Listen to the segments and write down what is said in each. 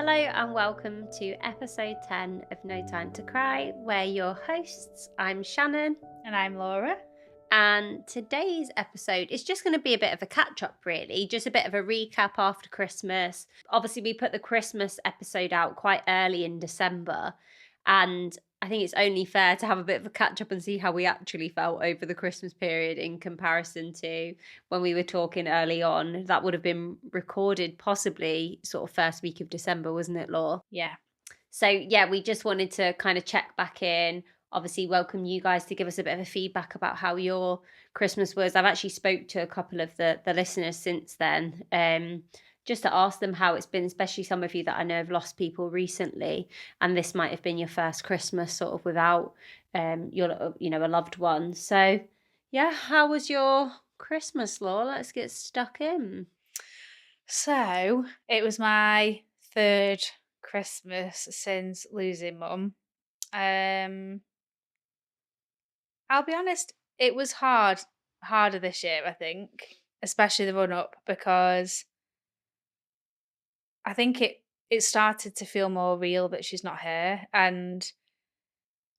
Hello and welcome to episode 10 of No Time to Cry. We're your hosts. I'm Shannon. And I'm Laura. And today's episode is just going to be a bit of a catch-up, really. Just a bit of a recap after Christmas. Obviously, we put the Christmas episode out quite early in December. And I think it's only fair to have a bit of a catch-up and see how we actually felt over the Christmas period in comparison to when we were talking early on. That would have been recorded possibly sort of first week of December, wasn't it, Laura? Yeah. So, yeah, we just wanted to kind of check back in. Obviously, welcome you guys to give us a bit of a feedback about how your Christmas was. I've actually spoke to a couple of the listeners since then, just to ask them how it's been, especially some of you that I know have lost people recently, and this might have been your first Christmas sort of without your a loved one. So, yeah, how was your Christmas, Laura? Let's get stuck in. So it was my third Christmas since losing mum. I'll be honest, it was harder this year, I think, especially the run up, because I think it started to feel more real that she's not here, and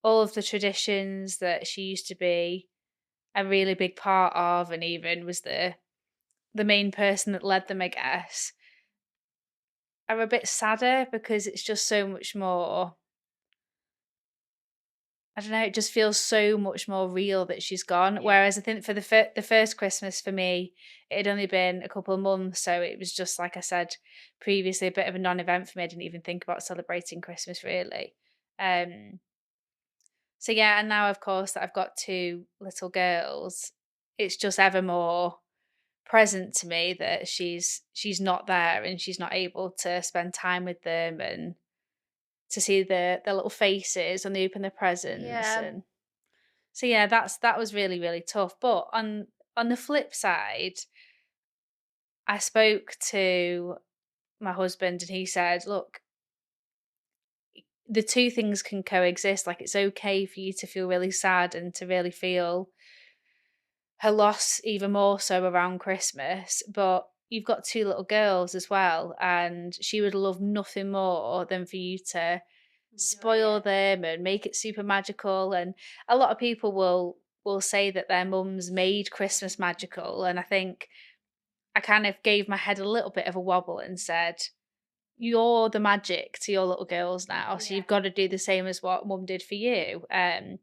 all of the traditions that she used to be a really big part of, and even was the main person that led them, I guess, are a bit sadder because it's just so much more. I don't know, it just feels so much more real that she's gone. Yeah. Whereas I think for the first Christmas for me, it had only been a couple of months, so it was just, like I said previously, a bit of a non-event for me. I didn't even think about celebrating Christmas really. So yeah, and now of course that I've got two little girls, it's just ever more present to me that she's not there and she's not able to spend time with them and to see their little faces when they open their presents. Yeah. And so yeah, that was really, really tough. But on the flip side, I spoke to my husband and he said, look, the two things can coexist. Like, it's okay for you to feel really sad and to really feel her loss even more so around Christmas, but you've got two little girls as well, and she would love nothing more than for you to spoil them and make it super magical. And a lot of people will say that their mums made Christmas magical, and I think I kind of gave my head a little bit of a wobble and said, you're the magic to your little girls now, so you've got to do the same as what mum did for you. And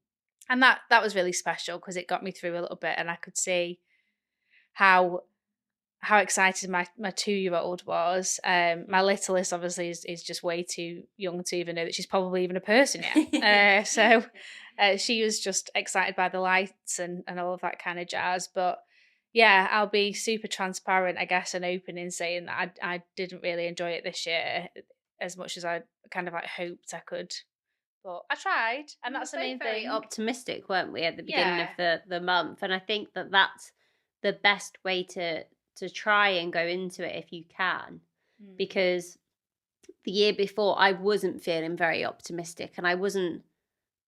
that was really special because it got me through a little bit, and I could see how excited my 2-year-old was. My littlest obviously is just way too young to even know that she's probably even a person yet. So she was just excited by the lights and all of that kind of jazz. But yeah, I'll be super transparent, I guess, and open in saying that I didn't really enjoy it this year as much as I kind of like hoped I could. But I tried, and that's the main very thing. optimistic, weren't we, at the beginning of Yeah. the month? And I think that that's the best way to try and go into it if you can, because the year before I wasn't feeling very optimistic, and I don't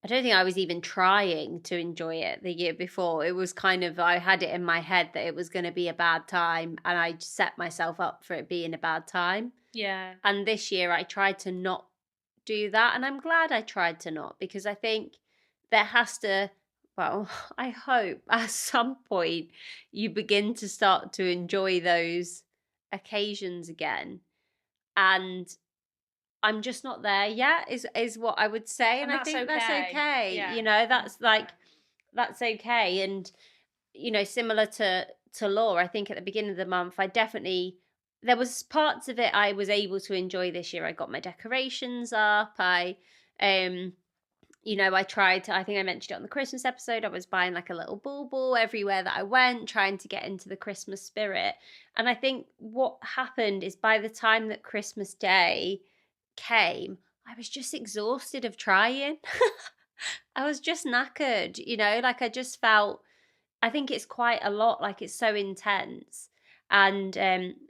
think I was even trying to enjoy it the year before. It was kind of, I had it in my head that it was going to be a bad time, and I set myself up for it being a bad time. Yeah. And this year I tried to not do that, and I'm glad I tried to not, because I think there has to, well, I hope at some point you begin to start to enjoy those occasions again, and I'm just not there yet, is what I would say. And I that's think that's okay. Yeah. That's okay. And similar to Laura, I think at the beginning of the month there was parts of it I was able to enjoy this year. I got my decorations up. I tried to, I think I mentioned it on the Christmas episode, I was buying like a little bauble everywhere that I went, trying to get into the Christmas spirit. And I think what happened is, by the time that Christmas Day came, I was just exhausted of trying. I was just knackered, like I just felt, I think it's quite a lot, like it's so intense. And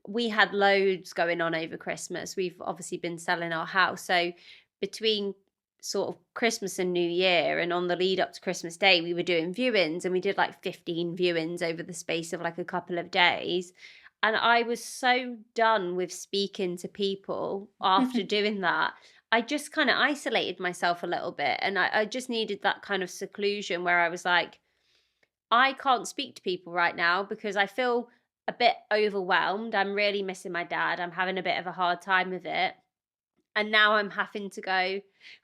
we had loads going on over Christmas. We've obviously been selling our house. So between sort of Christmas and New Year, and on the lead up to Christmas Day, we were doing viewings, and we did like 15 viewings over the space of like a couple of days. And I was so done with speaking to people after doing that. I just kind of isolated myself a little bit, and I just needed that kind of seclusion where I was like, I can't speak to people right now because I feel a bit overwhelmed. I'm really missing my dad. I'm having a bit of a hard time with it. And now I'm having to go,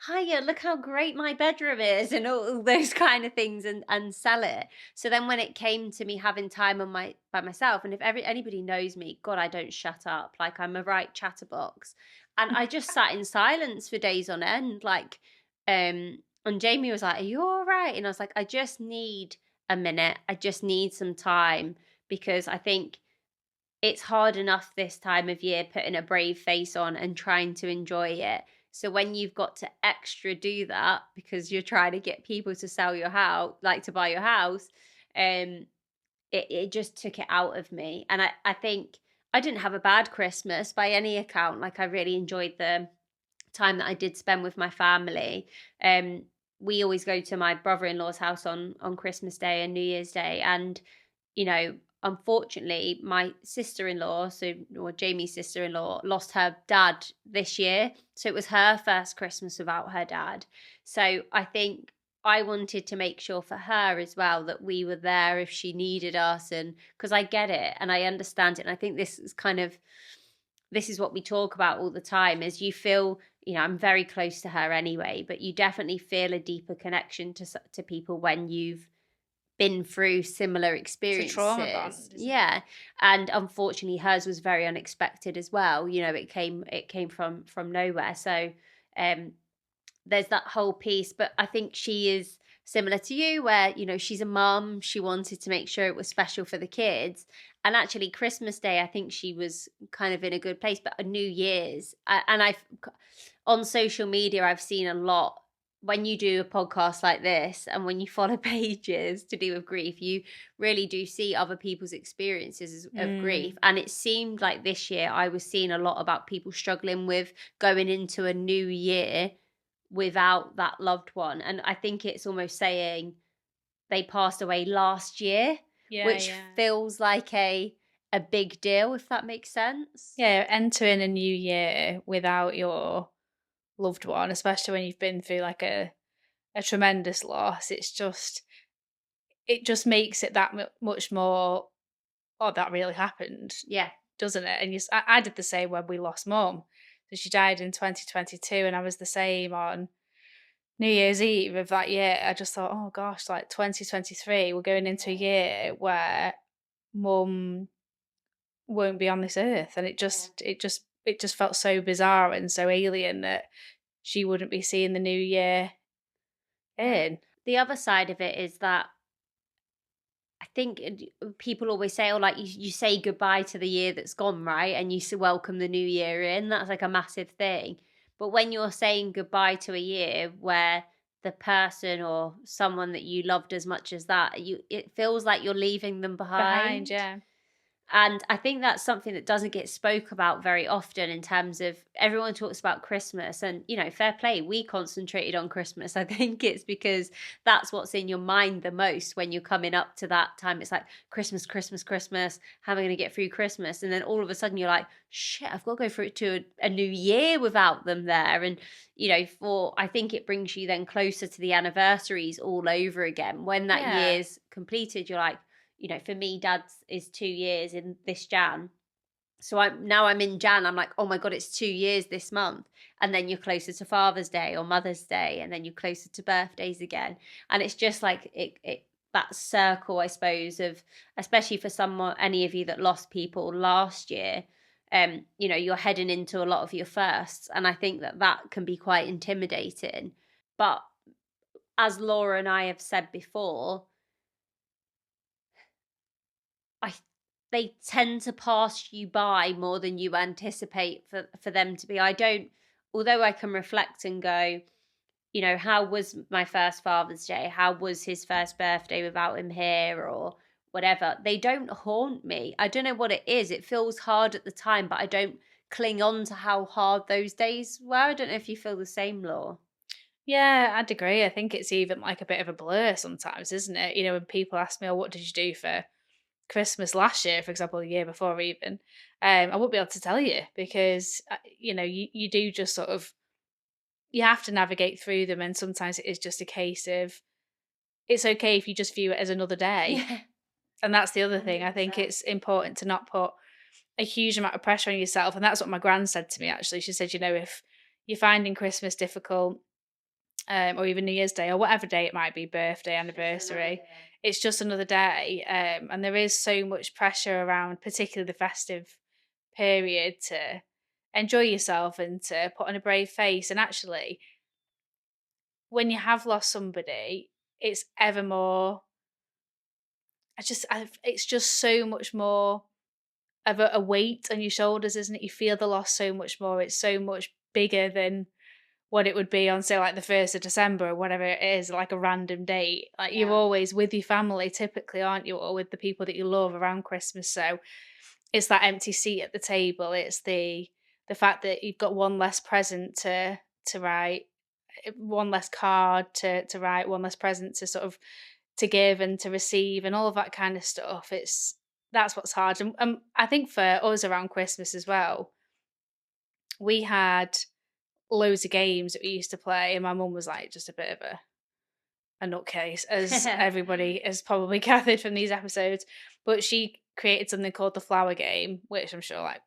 hiya, look how great my bedroom is, and all those kind of things, and sell it. So then when it came to me having time on my by myself, and if anybody knows me, God, I don't shut up. Like, I'm a right chatterbox. And I just sat in silence for days on end. And Jamie was like, are you all right? And I was like, I just need a minute. I just need some time, because I think it's hard enough this time of year putting a brave face on and trying to enjoy it. So when you've got to extra do that because you're trying to get people to sell your house, like to buy your house, it just took it out of me. And I think I didn't have a bad Christmas by any account. Like, I really enjoyed the time that I did spend with my family. Um, we always go to my brother-in-law's house on Christmas Day and New Year's Day, and you know, unfortunately, my sister-in-law, or Jamie's sister-in-law, lost her dad this year. So it was her first Christmas without her dad. So I think I wanted to make sure for her as well that we were there if she needed us, and because I get it and I understand it. And I think this is what we talk about all the time, is you feel, I'm very close to her anyway, but you definitely feel a deeper connection to people when you've been through similar It's a trauma experiences. bond, isn't it? Yeah. And unfortunately hers was very unexpected as well. It came from nowhere. So um there's that whole piece, but I think she is similar to you where, she's a mum, she wanted to make sure it was special for the kids. And actually Christmas Day, I think she was kind of in a good place, but a New Year's, and I've on social media, I've seen a lot when you do a podcast like this and when you follow pages to do with grief, you really do see other people's experiences of grief. Mm. And it seemed like this year I was seeing a lot about people struggling with going into a new year without that loved one. And I think it's almost saying they passed away last year, Yeah, which yeah. feels like a big deal, if that makes sense. Yeah, entering a new year without your loved one, especially when you've been through like a tremendous loss, it just makes it that much more, oh, that really happened, Yeah. doesn't it? And I did the same when we lost mum. So she died in 2022, and I was the same on New Year's Eve of that year. I just thought, oh gosh, like 2023, we're going into a year where mum won't be on this earth, and it just felt so bizarre and so alien that she wouldn't be seeing the new year Yeah. in. The other side of it is that I think people always say, oh, like you say goodbye to the year that's gone, right? And you welcome the new year in. That's like a massive thing. But when you're saying goodbye to a year where the person or someone that you loved as much as that, it feels like you're leaving them Behind, behind. yeah. And I think that's something that doesn't get spoke about very often, in terms of everyone talks about Christmas, and, fair play. We concentrated on Christmas. I think it's because that's what's in your mind the most when you're coming up to that time. It's like Christmas, Christmas, Christmas. How am I going to get through Christmas? And then all of a sudden you're like, shit, I've got to go through to a new year without them there. And, I think it brings you then closer to the anniversaries all over again. When that Yeah. year's completed, you're like, for me, dad's is 2 years in this Jan. So I'm in Jan. I'm like, oh my God, it's 2 years this month. And then you're closer to Father's Day or Mother's Day, and then you're closer to birthdays again. And it's just like it that circle, I suppose, of, especially for any of you that lost people last year, you're heading into a lot of your firsts. And I think that can be quite intimidating. But as Laura and I have said before, I they tend to pass you by more than you anticipate for them to be. I don't, although I can reflect and go, how was my first Father's Day? How was his first birthday without him here, or whatever? They don't haunt me. I don't know what it is. It feels hard at the time, but I don't cling on to how hard those days were. I don't know if you feel the same, Law. Yeah, I'd agree. I think it's even like a bit of a blur sometimes, isn't it? When people ask me, oh, what did you do for Christmas last year, for example, the year before even, I wouldn't be able to tell you because, you do just sort of, you have to navigate through them. And sometimes it is just a case of, it's okay if you just view it as another day. Yeah, And that's the other thing. I think 100%. it's important to not put a huge amount of pressure on yourself. And that's what my gran said to me, actually. She said, if you're finding Christmas difficult, or even New Year's Day, or whatever day it might be, birthday, It's just another anniversary, day. it's just another day. And there is so much pressure around, particularly the festive period, to enjoy yourself and to put on a brave face. And actually, when you have lost somebody, it's ever more. It's just so much more of a weight on your shoulders, isn't it? You feel the loss so much more. It's so much bigger than what it would be on, say, like the 1st of December or whatever it is, like a random date. Like, you're Yeah. always with your family typically, aren't you? Or with the people that you love around Christmas. So it's that empty seat at the table. It's the fact that you've got one less present to write, one less card to write, one less present to sort of to give and to receive, and all of that kind of stuff. That's what's hard. And I think for us around Christmas as well, we had loads of games that we used to play, and my mum was like just a bit of a nutcase, as everybody has probably gathered from these episodes. But she created something called the flower game, which I'm sure like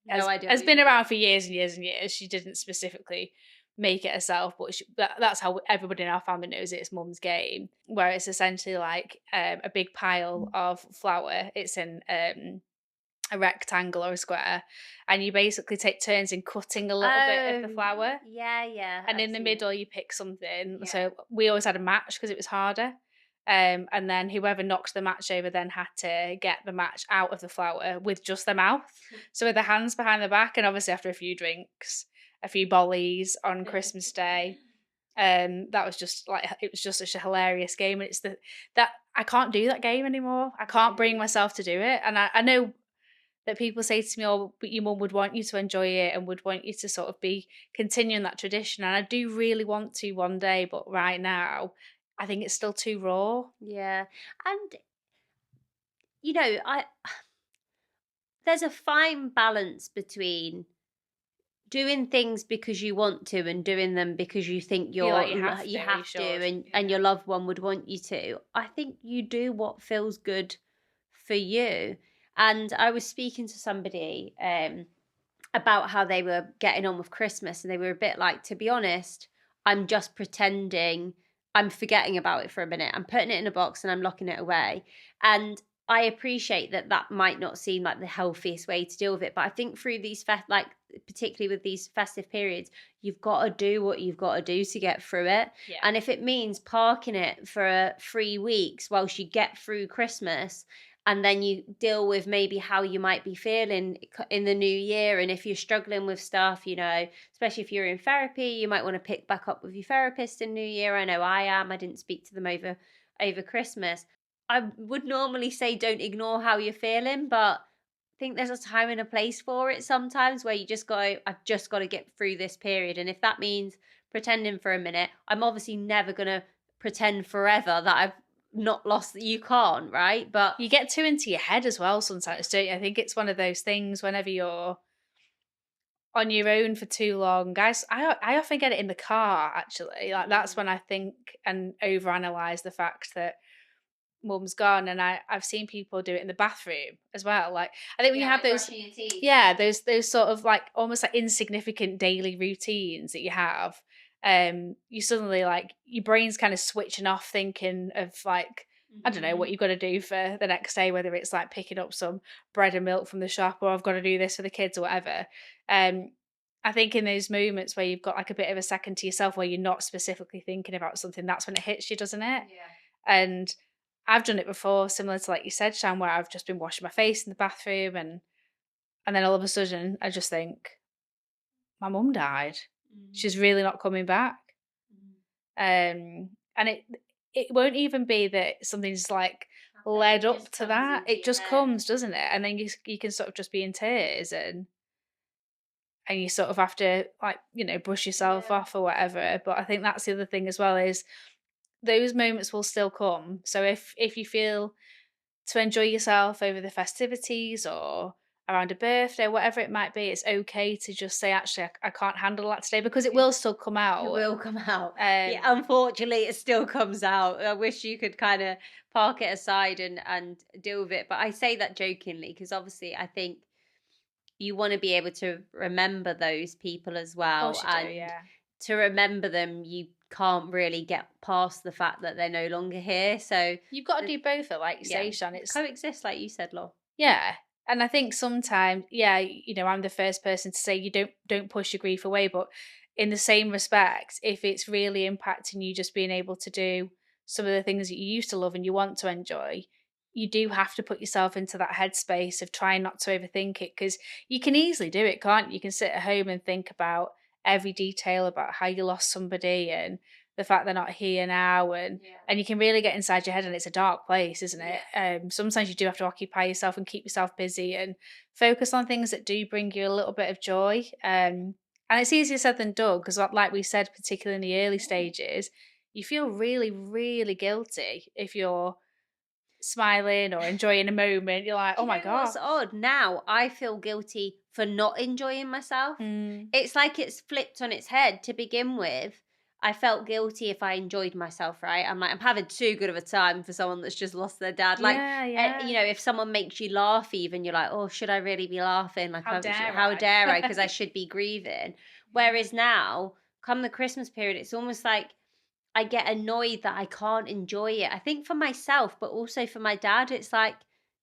No idea has what you been mean. around for years and years and years. She didn't specifically make it herself, but that's how everybody in our family knows it. It's mum's game, where it's essentially like a big pile of flour. It's in a rectangle or a square, and you basically take turns in cutting a little bit of the Oh, flour, yeah, yeah, and I've in the seen it. middle you pick something. Yeah. So we always had a match because it was harder. And then whoever knocked the match over then had to get the match out of the flour with just their mouth. So with their hands behind the back, and obviously after a few drinks, a few bollies on Christmas Day. That was just like, it was just such a hilarious game. And it's that I can't do that game anymore. I can't bring myself to do it. And I know that people say to me, "Oh, but your mum would want you to enjoy it and would want you to sort of be continuing that tradition." And I do really want to one day, but right now, I think it's still too raw. Yeah. And I there's a fine balance between doing things because you want to and doing them because you think Feel like you have you to, or you have to should. and your loved one would want you to. I think you do what feels good for you. And I was speaking to somebody about how they were getting on with Christmas, and they were a bit like, to be honest, I'm just pretending, I'm forgetting about it for a minute. I'm putting it in a box and I'm locking it away. And I appreciate that that might not seem like the healthiest way to deal with it, but I think through these like particularly with these festive periods, you've got to do what you've got to do to get through it. Yeah. And if it means parking it for 3 weeks whilst you get through Christmas, and then you deal with maybe how you might be feeling in the new year, and if you're struggling with stuff, especially if you're in therapy, you might want to pick back up with your therapist in new year. I know I am. I didn't speak to them over Christmas. I would normally say don't ignore how you're feeling, but I think there's a time and a place for it sometimes, where you just go, I've just got to get through this period. And if that means pretending for a minute, I'm obviously never going to pretend forever that I've not lost. That you can't, right? But You get too into your head as well sometimes, don't you? I think it's one of those things whenever you're on your own for too long. Guys, I often get it in the car, actually. Like, that's when I think and overanalyze the fact that mum's gone. And I've seen people do it in the bathroom as well. Like, I think when you yeah, have like those, brushing your teeth. yeah, those sort of like almost like insignificant daily routines that you have, you suddenly, like, your brain's kind of switching off, thinking of like, I don't know what you've got to do for the next day, whether it's like picking up some bread and milk from the shop, or I've got to do this for the kids or whatever. um I think in those moments where you've got like a bit of a second to yourself, where you're not specifically thinking about something, that's when it hits you, doesn't it? Yeah. And I've done it before, similar to like you said, Shan, where I've just been washing my face in the bathroom, and then all of a sudden I just think, my mum died. Mm. She's really not coming back. Mm. And it won't even be that something's like led It up just to comes that. into It your just head. comes, doesn't it? And then you can sort of just be in tears, and you sort of have to, like, brush yourself Yeah. off or whatever. But I think that's the other thing as well, is those moments will still come. So if you feel to enjoy yourself over the festivities or around a birthday, whatever it might be, it's okay to just say, actually, I can't handle that today, because it will still come It out. will come out. Yeah, Um, unfortunately, it still comes out. I wish you could kind of park it aside and deal with it. But I say that jokingly because obviously I think you want to be able to remember those people as of well. course you do, And yeah. to remember them, you can't really get past the fact that they're no longer here. So, You've got to the- do both, though, like you yeah, say, Sean. It's coexist, like you said, Law. Yeah. And I think sometimes, yeah, I'm the first person to say you don't push your grief away, but in the same respect, if it's really impacting you just being able to do some of the things that you used to love and you want to enjoy, you do have to put yourself into that headspace of trying not to overthink it, because you can easily do it, can't you? You can sit at home and think about every detail about how you lost somebody and the fact they're not here now, Yeah. and you can really get inside your head, and it's a dark place, isn't Yeah. it? Sometimes you do have to occupy yourself and keep yourself busy and focus on things that do bring you a little bit of joy. And it's easier said than done, because, like we said, particularly in the early Yeah. stages, you feel really, really guilty if you're smiling or enjoying a moment. You're like, Do oh you my know what's gosh. odd? Now I feel guilty for not enjoying myself. Mm, It's like it's flipped on its head to begin with. I felt guilty if I enjoyed myself, right? I'm like, I'm having too good of a time for someone that's just lost their dad. Like, yeah, yeah. if someone makes you laugh, even you're like, oh, should I really be laughing? Like, How dare how dare I? Because I I? should be grieving. Yeah. Whereas now, come the Christmas period, it's almost like I get annoyed that I can't enjoy it. I think for myself, but also for my dad, it's like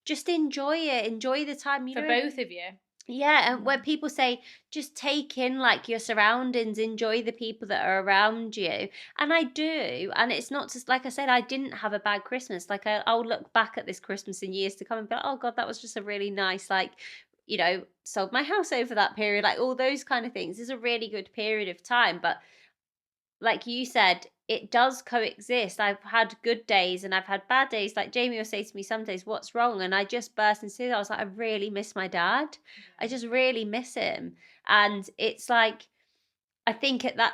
just enjoy it, enjoy the time. For both of you. Yeah, and when Mm. people say just take in like your surroundings, enjoy the people that are around you, and I do, and it's not just like I said, I didn't have a bad Christmas. Like I'll look back at this Christmas in years to come and be like, oh God, that was just a really nice like. Sold my house over that period, like all those kind of things. Is a really good period of time, but like you said, it does coexist. I've had good days and I've had bad days. Like Jamie will say to me some days, "What's wrong?" And I just burst into tears. I was like, "I really miss my dad. I just really miss him." And it's like I think at that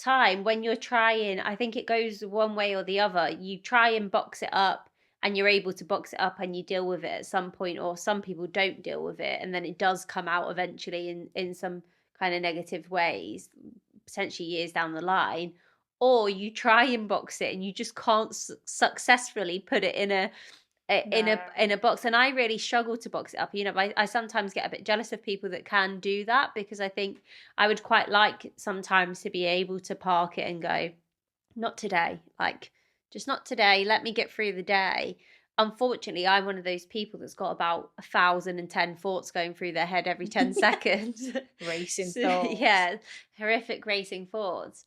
time when you're trying, I think it goes one way or the other. You try and box it up and you're able to box it up and you deal with it at some point, or some people don't deal with it and then it does come out eventually in some kind of negative ways, potentially years down the line. Or you try and box it and you just can't successfully put it No. in a box, and I really struggle to box it up. I sometimes get a bit jealous of people that can do that, because I think I would quite like sometimes to be able to park it and go, not today, like just not today, let me get through the day. Unfortunately, I'm one of those people that's got about 1,010 thoughts going through their head every 10 seconds. Racing So, thoughts. yeah, horrific racing thoughts.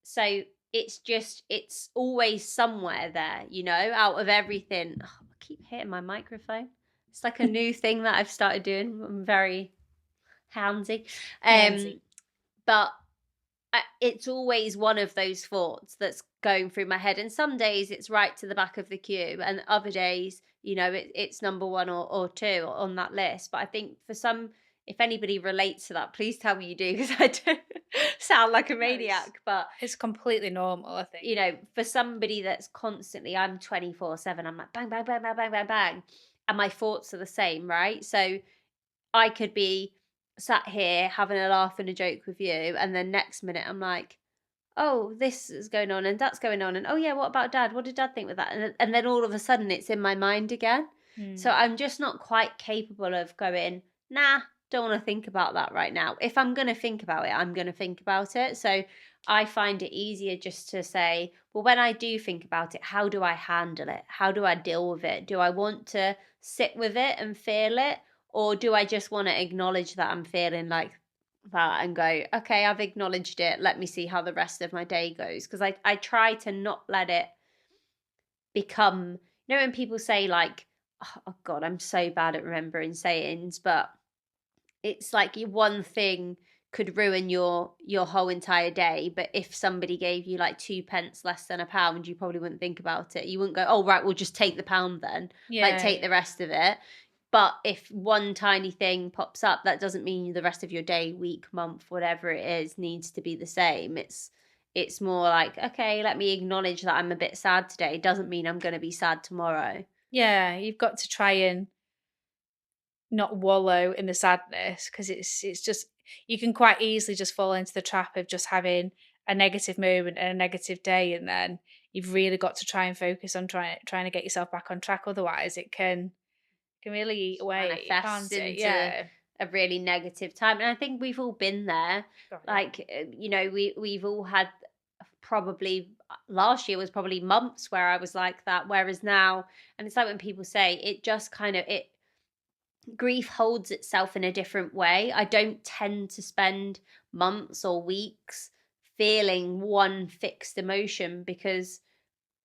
So it's always somewhere there, out of everything. Oh, I keep hitting my microphone. It's like a new thing that I've started doing. I'm very handsy. Handsy. But it's always one of those thoughts that's going through my head. And some days it's right to the back of the queue, and other days, it's number one or two on that list. But I think for some, if anybody relates to that, please tell me you do, because I don't sound like a No, it's, maniac. But it's completely normal, I think. for somebody that's constantly, I'm 24/7, I'm like bang, bang, bang, bang, bang, bang, bang. And my thoughts are the same, right? So I could be sat here having a laugh and a joke with you, and then next minute I'm like, oh, this is going on and that's going on, and oh yeah, what about dad? What did dad think with that? And then all of a sudden it's in my mind again. So Mm. I'm just not quite capable of going, nah, don't want to think about that right now. If I'm going to think about it, I'm going to think about it. So I find it easier just to say, well, when I do think about it, how do I handle it? How do I deal with it? Do I want to sit with it and feel it? Or do I just want to acknowledge that I'm feeling like that and go, okay, I've acknowledged it. Let me see how the rest of my day goes. Because I try to not let it become, when people say, like, oh God, I'm so bad at remembering sayings, but it's like one thing could ruin your whole entire day. But if somebody gave you like 2 pence less than a pound, you probably wouldn't think about it. You wouldn't go, oh right, we'll just take the pound then, like Yeah, take the yeah. rest of it. But if one tiny thing pops up, that doesn't mean the rest of your day, week, month, whatever it is, needs to be the same. It's more like, okay, let me acknowledge that I'm a bit sad today. Doesn't mean I'm going to be sad tomorrow. Yeah, you've got to try and not wallow in the sadness, because it's just, you can quite easily just fall into the trap of just having a negative moment and a negative day, and then you've really got to try and focus on trying to get yourself back on track. Otherwise, it can really eat away at you, Manifests can't it? into Yeah. a really negative time. And I think we've all been there. God, yeah. Like, we've all had probably last year was probably months where I was like that. Whereas now, and it's like when people say it just kind of it grief holds itself in a different way. I don't tend to spend months or weeks feeling one fixed emotion because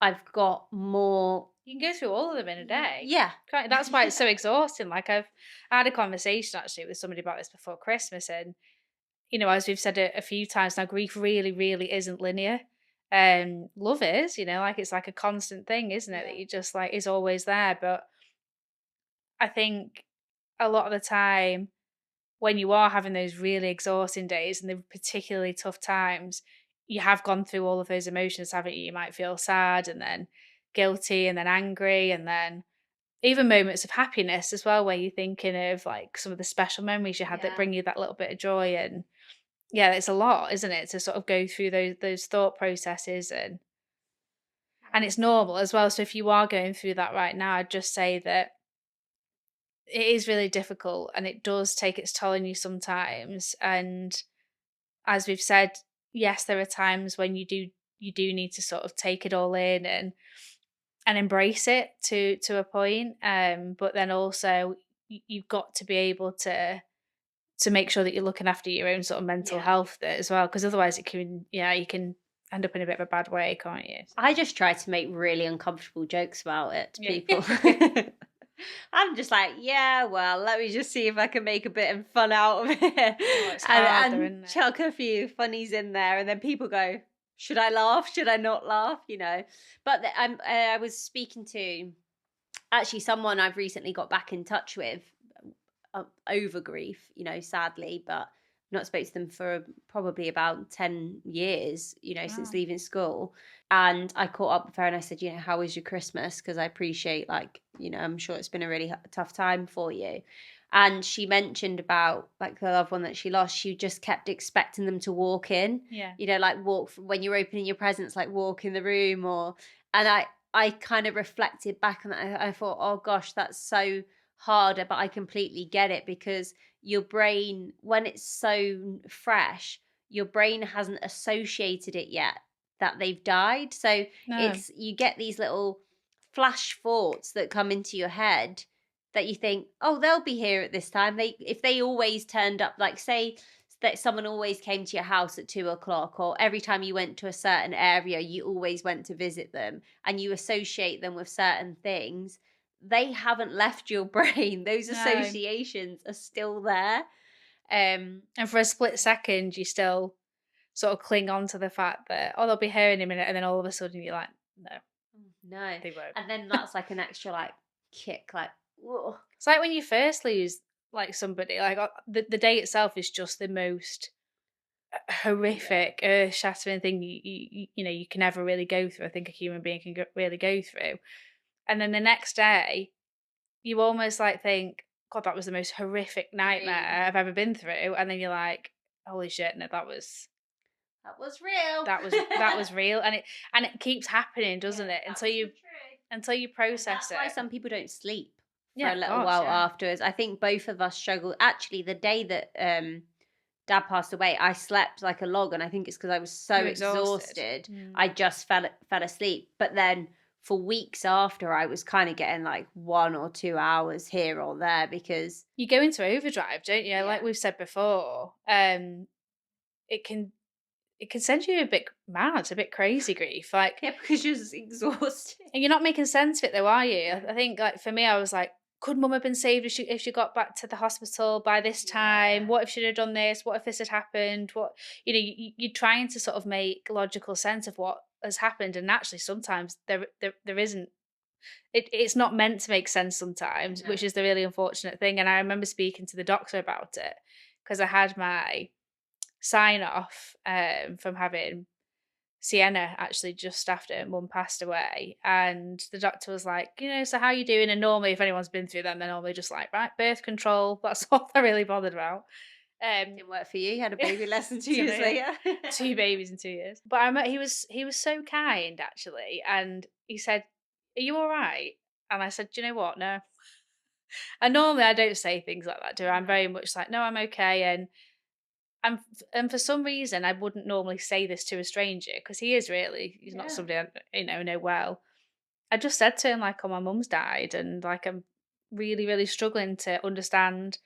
I've got more. You can go through all of them in a day. Yeah. That's why it's so exhausting. Like, I had a conversation actually with somebody about this before Christmas, and as we've said a few times now, grief really, really isn't linear. Love is, like it's like a constant thing, isn't it? Yeah. That you just like is always there. But I think a lot of the time, when you are having those really exhausting days and the particularly tough times, you have gone through all of those emotions, haven't you? You might feel sad and then guilty and then angry and then even moments of happiness as well, where you're thinking of like some of the special memories you had that Yeah. bring you that little bit of joy. And yeah, it's a lot, isn't it, to sort of go through those thought processes, and it's normal as well. So if you are going through that right now, I'd just say that it is really difficult and it does take its toll on you sometimes. And as we've said, yes, there are times when you do need to sort of take it all in and embrace it to a point. But then also you've got to be able to make sure that you're looking after your own sort of mental Yeah. health there as well, because otherwise you can end up in a bit of a bad way, can't you? So, I just try to make really uncomfortable jokes about it to yeah. people. I'm just like, yeah, well, let me just see if I can make a bit of fun out of it Oh, it's hard though, and isn't it? chuck a few funnies in there. And then people go, should I laugh? Should I not laugh? But I was speaking to actually someone I've recently got back in touch with over grief, sadly, but I've not spoke to them for probably about 10 years, since Wow. leaving school. And I caught up with her and I said, how was your Christmas? Because I appreciate, like, I'm sure it's been a really tough time for you. And she mentioned about like the loved one that she lost. She just kept expecting them to walk in, Yeah. like when you're opening your presents, like walk in the room and I kind of reflected back on that. I thought, oh gosh, that's so harder, but I completely get it because your brain, when it's so fresh, your brain hasn't associated it yet that they've died. So No. it's you get these little flash thoughts that come into your head that you think, oh, they'll be here at this time. If they always turned up, like say that someone always came to your house at 2 o'clock, or every time you went to a certain area, you always went to visit them and you associate them with certain things, they haven't left your brain. Those No. associations are still there. Um, And for a split second, you still sort of cling on to the fact that, oh, they'll be here in a minute, and then all of a sudden you're like, no, no. they won't. And then that's like an extra like kick, like, whoa. It's like when you first lose like somebody, like the day itself is just the most Yeah. horrific, earth-shattering thing you can ever really go through. I think a human being can really go through, and then the next day you almost like think, God, that was the most horrific Dream. nightmare I've ever been through, and then you're like, holy shit, no, That was real. that was real, and it keeps happening, Yeah, doesn't it? that was the truth. Until you And process that's why it. some people don't sleep for a Yeah, little gosh, while yeah. afterwards. I think both of us struggled. Actually, the day that dad passed away, I slept like a log, and I think it's because I was so You're exhausted. exhausted. Mm. I just fell asleep. But then for weeks after, I was kind of getting like 1 or 2 hours here or there because You go into overdrive, don't you? Like yeah, we've said before, it can it can send you a bit mad, a bit crazy grief, like, yeah, because you're just exhausted. and you're not making sense of it though, are you? I think like for me, I was like, could mum have been saved if she got back to the hospital by this time? Yeah, What if she'd have done this? What if this had happened? What, you're trying to sort of make logical sense of what has happened, and actually sometimes there isn't. It's not meant to make sense sometimes, no, which is the really unfortunate thing. And I remember speaking to the doctor about it because I had my sign off from having Sienna actually just after mum passed away, and the doctor was like, "So how you doing?" And normally, if anyone's been through them, they're normally just like, "Right, birth control." That's all they're really bothered about. Um, Didn't work for you. You had a baby less than 2 years dunno, yeah. later. 2 babies in 2 years. But I remember he was so kind actually, and he said, "Are you all right?" And I said, "Do you know what? No." And normally I don't say things like that to her. I'm No. very much like, "No, I'm okay." And for some reason, I wouldn't normally say this to a stranger because he's not Yeah. somebody I know well. I just said to him like, "Oh, my mum's died," and like I'm really, really struggling to understand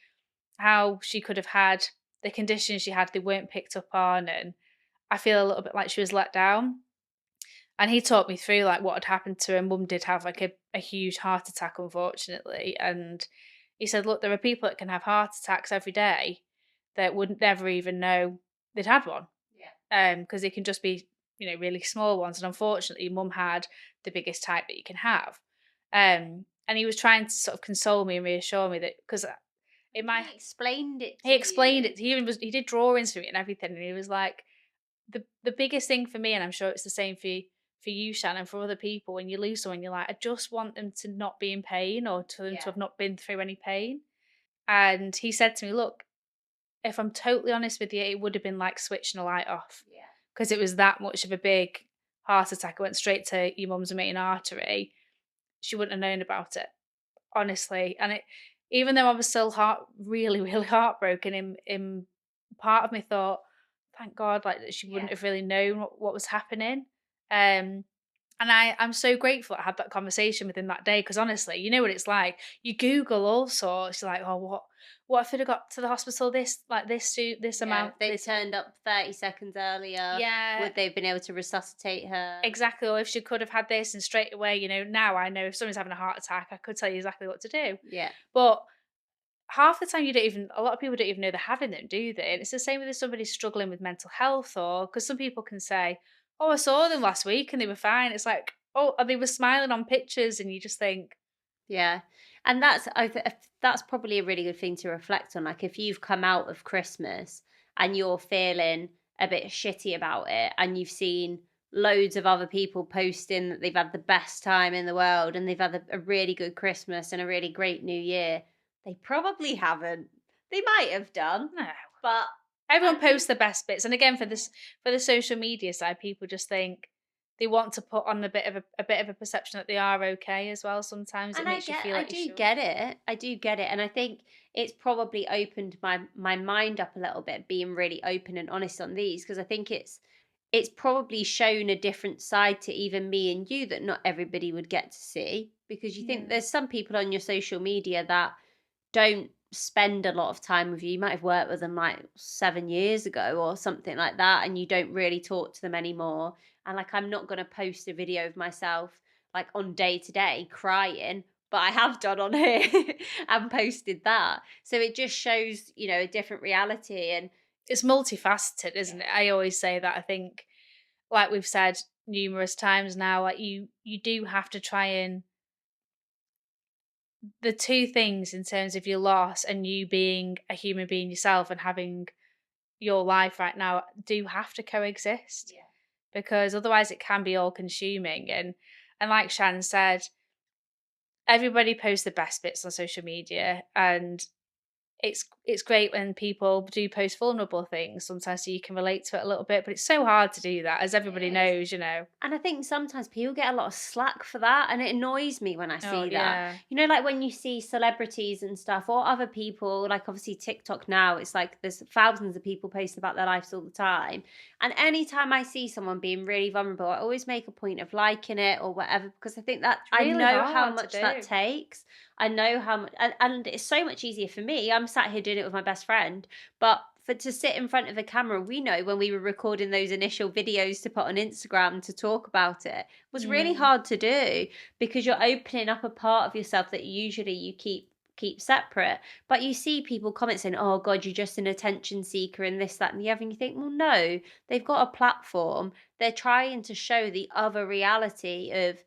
how she could have had the conditions she had. They weren't picked up on, and I feel a little bit like she was let down. And he talked me through like what had happened to her. Mum did have like a huge heart attack, unfortunately, and he said, "Look, there are people that can have heart attacks every day that would never even know they'd had one, Yeah. because they can just be, really small ones. And unfortunately, Mum had the biggest type that you can have." And he was trying to sort of console me and reassure me that because in And my he explained it he to explained you. it. He did drawings for me and everything, and he was like, the biggest thing for me, and I'm sure it's the same for you, Shannon, for other people, when you lose someone, you're like, I just want them to not be in pain or to them to Yeah. have not been through any pain. And he said to me, "Look, if I'm totally honest with you, it would have been like switching a light off Yeah. because it was that much of a big heart attack. It went straight to your mum's main artery. She wouldn't have known about it, honestly." And even though I was still really, really heartbroken, in part of me thought, thank God, like that she wouldn't Yeah. have really known what was happening. Um, and I'm so grateful I had that conversation with him that day because honestly, you know what it's like. You Google all sorts, you're like, oh, what if I'd have got to the hospital this Yeah. amount, If they'd this, turned up 30 seconds earlier, yeah, would they have been able to resuscitate her? exactly. Or if she could have had this, and straight away, now I know if someone's having a heart attack, I could tell you exactly what to do. Yeah. But half the time a lot of people don't even know they're having them, do they? And it's the same with if somebody's struggling with mental health, or because some people can say, "Oh, I saw them last week and they were fine." It's like, "Oh, and they were smiling on pictures," and you just think, Yeah. And that's probably a really good thing to reflect on. Like if you've come out of Christmas and you're feeling a bit shitty about it and you've seen loads of other people posting that they've had the best time in the world and they've had a really good Christmas and a really great new year, they probably haven't. They might have done, "No." but I Everyone think posts the best bits, and again for the social media side, people just think they want to put on a bit of a perception that they are okay as well. Sometimes it and makes you feel I like you do should. get it. I do get it. And I think it's probably opened my mind up a little bit being really open and honest on these because I think it's probably shown a different side to even me and you that not everybody would get to see because you think Yeah. there's some people on your social media that don't spend a lot of time with you. You might have worked with them like 7 years ago or something like that, and you don't really talk to them anymore. And like, I'm not going to post a video of myself like on day to day crying, but I have done on here and posted that. So it just shows, a different reality. And It's multifaceted, yeah, isn't it? I always say that. I think, like we've said numerous times now, like you do have to try and the two things in terms of your loss and you being a human being yourself and having your life right now do have to coexist yeah, because otherwise it can be all consuming. And like Shan said, everybody posts the best bits on social media, and it's great when people do post vulnerable things sometimes so you can relate to it a little bit, but it's so hard to do that, as everybody it is. knows. And I think sometimes people get a lot of slack for that, and it annoys me when I Oh see that. yeah. Like when you see celebrities and stuff, or other people, like obviously TikTok now, it's like there's thousands of people posting about their lives all the time. And anytime I see someone being really vulnerable, I always make a point of liking it or whatever, because I think that It's I really know how hard to much that do. takes. I know how much, and it's so much easier for me. I'm sat here doing it with my best friend, but for to sit in front of a camera, we know when we were recording those initial videos to put on Instagram to talk about it was really Mm. hard to do because you're opening up a part of yourself that usually you keep separate. But you see people comment saying, "Oh God, you're just an attention seeker," and this, that, and the other. And you think, well, no, they've got a platform. They're trying to show the other reality of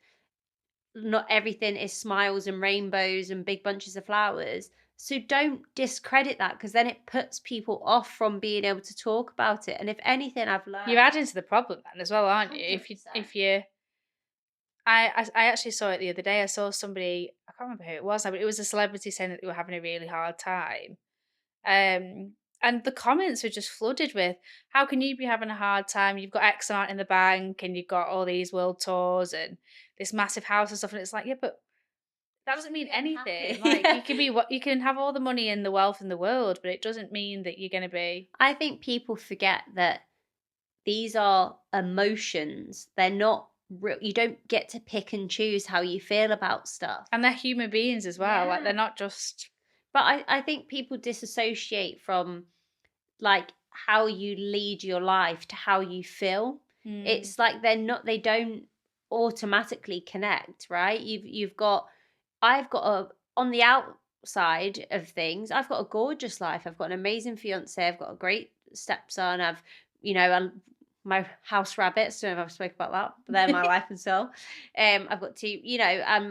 not everything is smiles and rainbows and big bunches of flowers. So don't discredit that, because then it puts people off from being able to talk about it. And if anything, I've You're learned adding to the problem then as well, aren't you? If 100%. you I actually saw it the other day. I saw somebody, I can't remember who it was, but it was a celebrity saying that they were having a really hard time. And the comments were just flooded with, "How can you be having a hard time? You've got X amount in the bank, and you've got all these world tours and this massive house and stuff." And it's like, yeah, but that doesn't mean Be anything. unhappy. Like, you can be what you can have all the money and the wealth in the world, but it doesn't mean that you're going to be. I think people forget that these are emotions. They're not real. You don't get to pick and choose how you feel about stuff. And they're human beings as well. Like, they're Yeah. not just. But I think people disassociate from, like, how you lead your life to how you feel. Mm. It's like they don't automatically connect, right? You've got I've got a on the outside of things, I've got a gorgeous life. I've got an amazing fiance. I've got a great stepson. I've, my house rabbits. Don't know if I've spoken about that, but they're my life and soul. I've got two,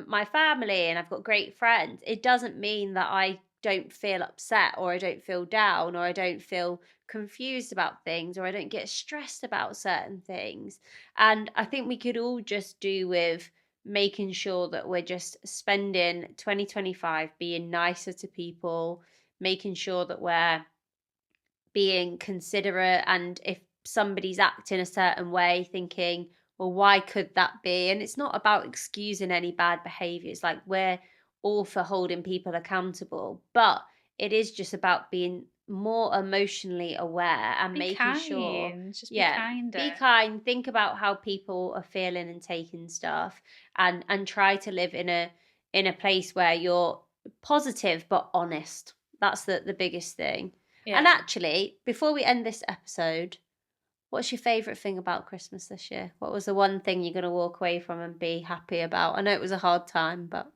my family, and I've got great friends. It doesn't mean that I don't feel upset, or I don't feel down, or I don't feel confused about things, or I don't get stressed about certain things. And I think we could all just do with making sure that we're just spending 2025 being nicer to people, making sure that we're being considerate, and if somebody's acting a certain way, thinking, well, why could that be? And it's not about excusing any bad behaviors. Like, we're all for holding people accountable, but it is just about being more emotionally aware and Be making sure, kind. Just be yeah, be kinder. kind, think about how people are feeling and taking stuff, and try to live in a place where you're positive but honest. That's the biggest thing. And Yeah. actually, before we end this episode, what's your favourite thing about Christmas this year? What was the one thing you're going to walk away from and be happy about? I know it was a hard time, but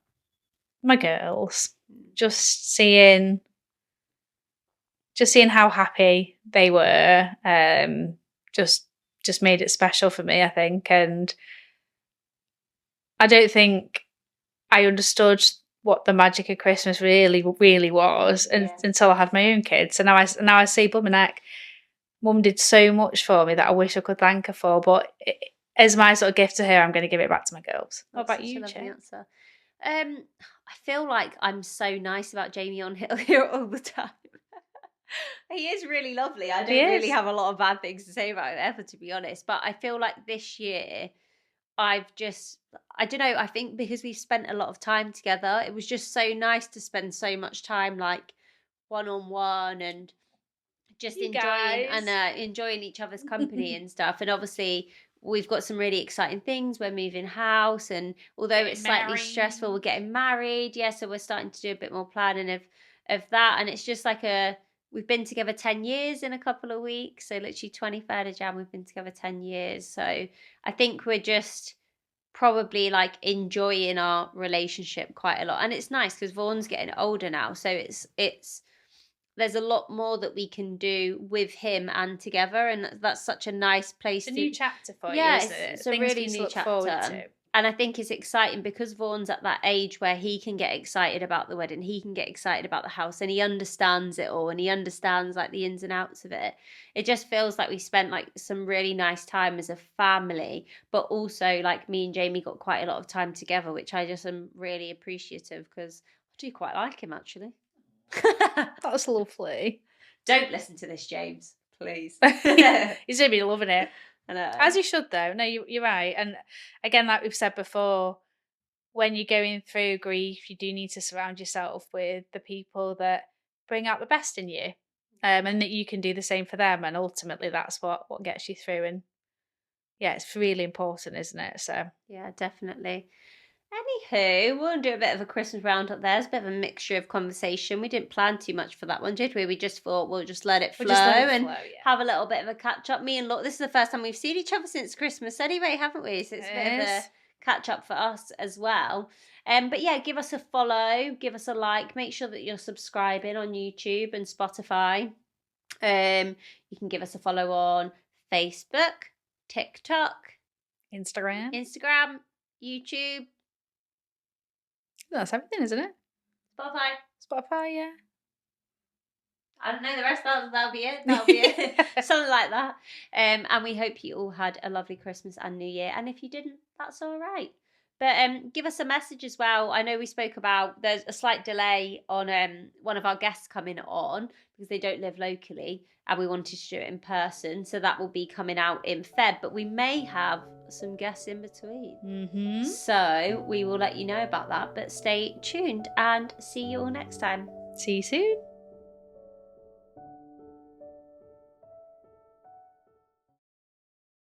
My girls. Just seeing how happy they were, just made it special for me, I think. And I don't think I understood what the magic of Christmas really, really was, yeah, until I had my own kids. And now I see Blumenack. Mum did so much for me that I wish I could thank her for. But as my sort of gift to her, I'm going to give it back to my girls. What that's about such a you, lovely Jay? answer. I feel like I'm so nice about Jamie on Hill here all the time. He is really lovely. I He don't really is. have a lot of bad things to say about him ever, to be honest. But I feel like this year I don't know, I think because we've spent a lot of time together, it was just so nice to spend so much time, like, one on one, and just You enjoying and guys. enjoying each other's company and stuff. And obviously, we've got some really exciting things. We're moving house, and although Getting it's slightly stressful, we're married. getting married. Yeah, so we're starting to do a bit more planning of that. And it's just like we've been together 10 years in a couple of weeks. So literally 23rd of Jan, we've been together 10 years. So I think we're just probably like enjoying our relationship quite a lot. And it's nice because Vaughn's getting older now, so it's there's a lot more that we can do with him and together, and that's such a nice place It's a to, new chapter for you, yeah, isn't it's it? a Things for really you to new look forward chapter. to. And I think it's exciting because Vaughn's at that age where he can get excited about the wedding, he can get excited about the house, and he understands it all, and he understands like the ins and outs of it. It just feels like we spent like some really nice time as a family, but also like me and Jamie got quite a lot of time together, which I just am really appreciative, because I do quite like him, actually. That's lovely. Don't listen to this, James, please. He's going to be loving it. I know. As you should, though. No, you're right. And again, like we've said before, when you're going through grief, you do need to surround yourself with the people that bring out the best in you, and that you can do the same for them. And ultimately, that's what gets you through. And yeah, it's really important, isn't it? So Yeah, definitely. Anywho, we'll do a bit of a Christmas roundup there. It's a bit of a mixture of conversation. We didn't plan too much for that one, did we? We just thought we'll just let it we'll flow just let it and flow. Yeah, have a little bit of a catch up. Me and Look, this is the first time we've seen each other since Christmas anyway, haven't we? So it's a bit of it a is. catch up for us as well. But yeah, give us a follow, give us a like, make sure that you're subscribing on YouTube and Spotify. You can give us a follow on Facebook, TikTok, Instagram. Instagram, YouTube. That's everything, isn't it? Spotify. Spotify, yeah. I don't know the rest. That'll be it. That'll be it. Something like that. And we hope you all had a lovely Christmas and New Year. And if you didn't, that's all right. But give us a message as well. I know we spoke about there's a slight delay on one of our guests coming on because they don't live locally, and we wanted to do it in person. So that will be coming out in Feb. But we may have some guests in between. Mm-hmm. So we will let you know about that. But stay tuned and see you all next time. See you soon.